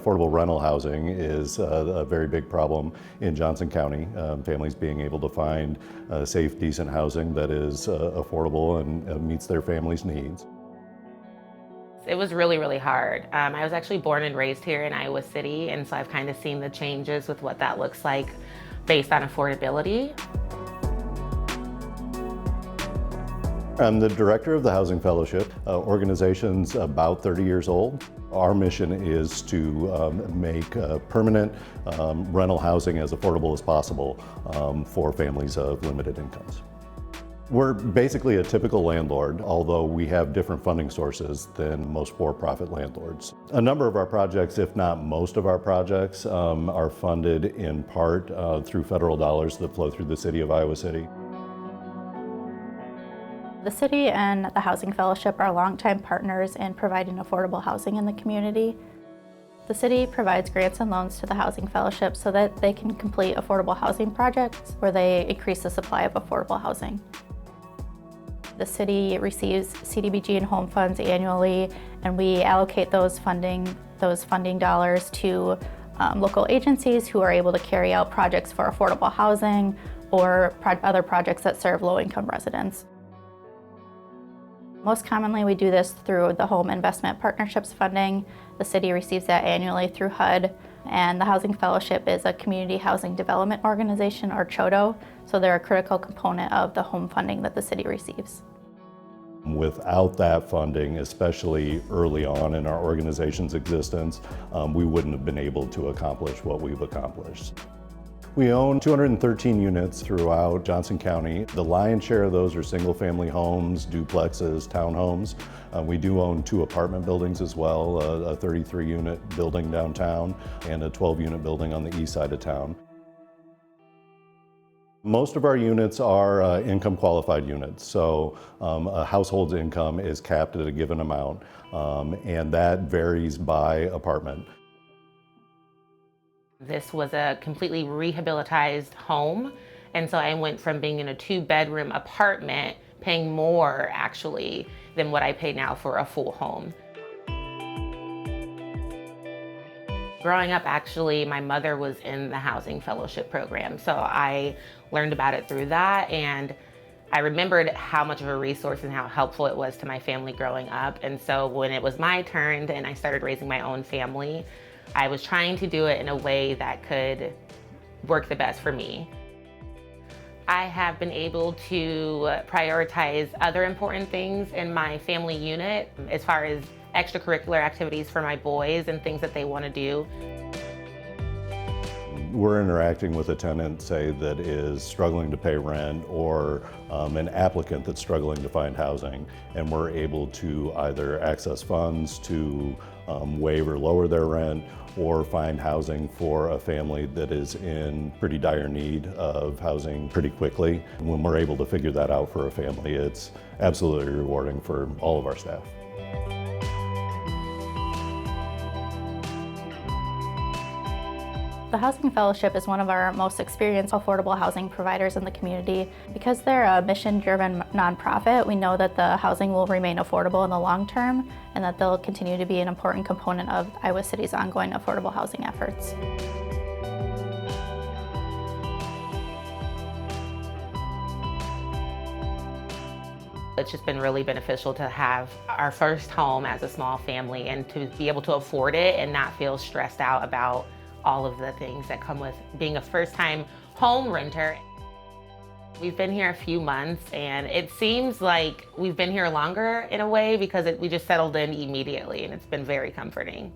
Affordable rental housing is a very big problem in Johnson County. Families being able to find safe, decent housing that is affordable and meets their family's needs. It was really, really hard. I was actually born and raised here in Iowa City, and so I've kind of seen the changes with what that looks like based on affordability. I'm the director of the Housing Fellowship. Organization's about 30 years old. Our mission is to make permanent rental housing as affordable as possible for families of limited incomes. We're basically a typical landlord, although we have different funding sources than most for-profit landlords. A number of our projects, if not most of our projects, are funded in part through federal dollars that flow through the city of Iowa City. The city and the Housing Fellowship are longtime partners in providing affordable housing in the community. The city provides grants and loans to the Housing Fellowship so that they can complete affordable housing projects where they increase the supply of affordable housing. The city receives CDBG and home funds annually, and we allocate those funding dollars to local agencies who are able to carry out projects for affordable housing or other projects that serve low-income residents. Most commonly, we do this through the Home Investment Partnerships funding. The city receives that annually through HUD, and the Housing Fellowship is a community housing development organization, or CHODO, so they're a critical component of the home funding that the city receives. Without that funding, especially early on in our organization's existence, we wouldn't have been able to accomplish what we've accomplished. We own 213 units throughout Johnson County. The lion's share of those are single-family homes, duplexes, townhomes. We do own 2 apartment buildings as well, a 33-unit building downtown and a 12-unit building on the east side of town. Most of our units are income qualified units, so a household's income is capped at a given amount, and that varies by apartment. This was a completely rehabilitized home, and so I went from being in a 2-bedroom apartment, paying more actually than what I pay now for a full home. Growing up, actually, my mother was in the Housing Fellowship program, so I learned about it through that, and I remembered how much of a resource and how helpful it was to my family growing up. And so when it was my turn and I started raising my own family, I was trying to do it in a way that could work the best for me. I have been able to prioritize other important things in my family unit as far as extracurricular activities for my boys and things that they want to do. We're interacting with a tenant, say, that is struggling to pay rent, or an applicant that's struggling to find housing, and we're able to either access funds to waive or lower their rent, or find housing for a family that is in pretty dire need of housing pretty quickly. When we're able to figure that out for a family, it's absolutely rewarding for all of our staff. The Housing Fellowship is one of our most experienced affordable housing providers in the community. Because they're a mission-driven nonprofit, we know that the housing will remain affordable in the long term and that they'll continue to be an important component of Iowa City's ongoing affordable housing efforts. It's just been really beneficial to have our first home as a small family and to be able to afford it and not feel stressed out about all of the things that come with being a first-time home renter. We've been here a few months, and it seems like we've been here longer in a way because we just settled in immediately, and it's been very comforting.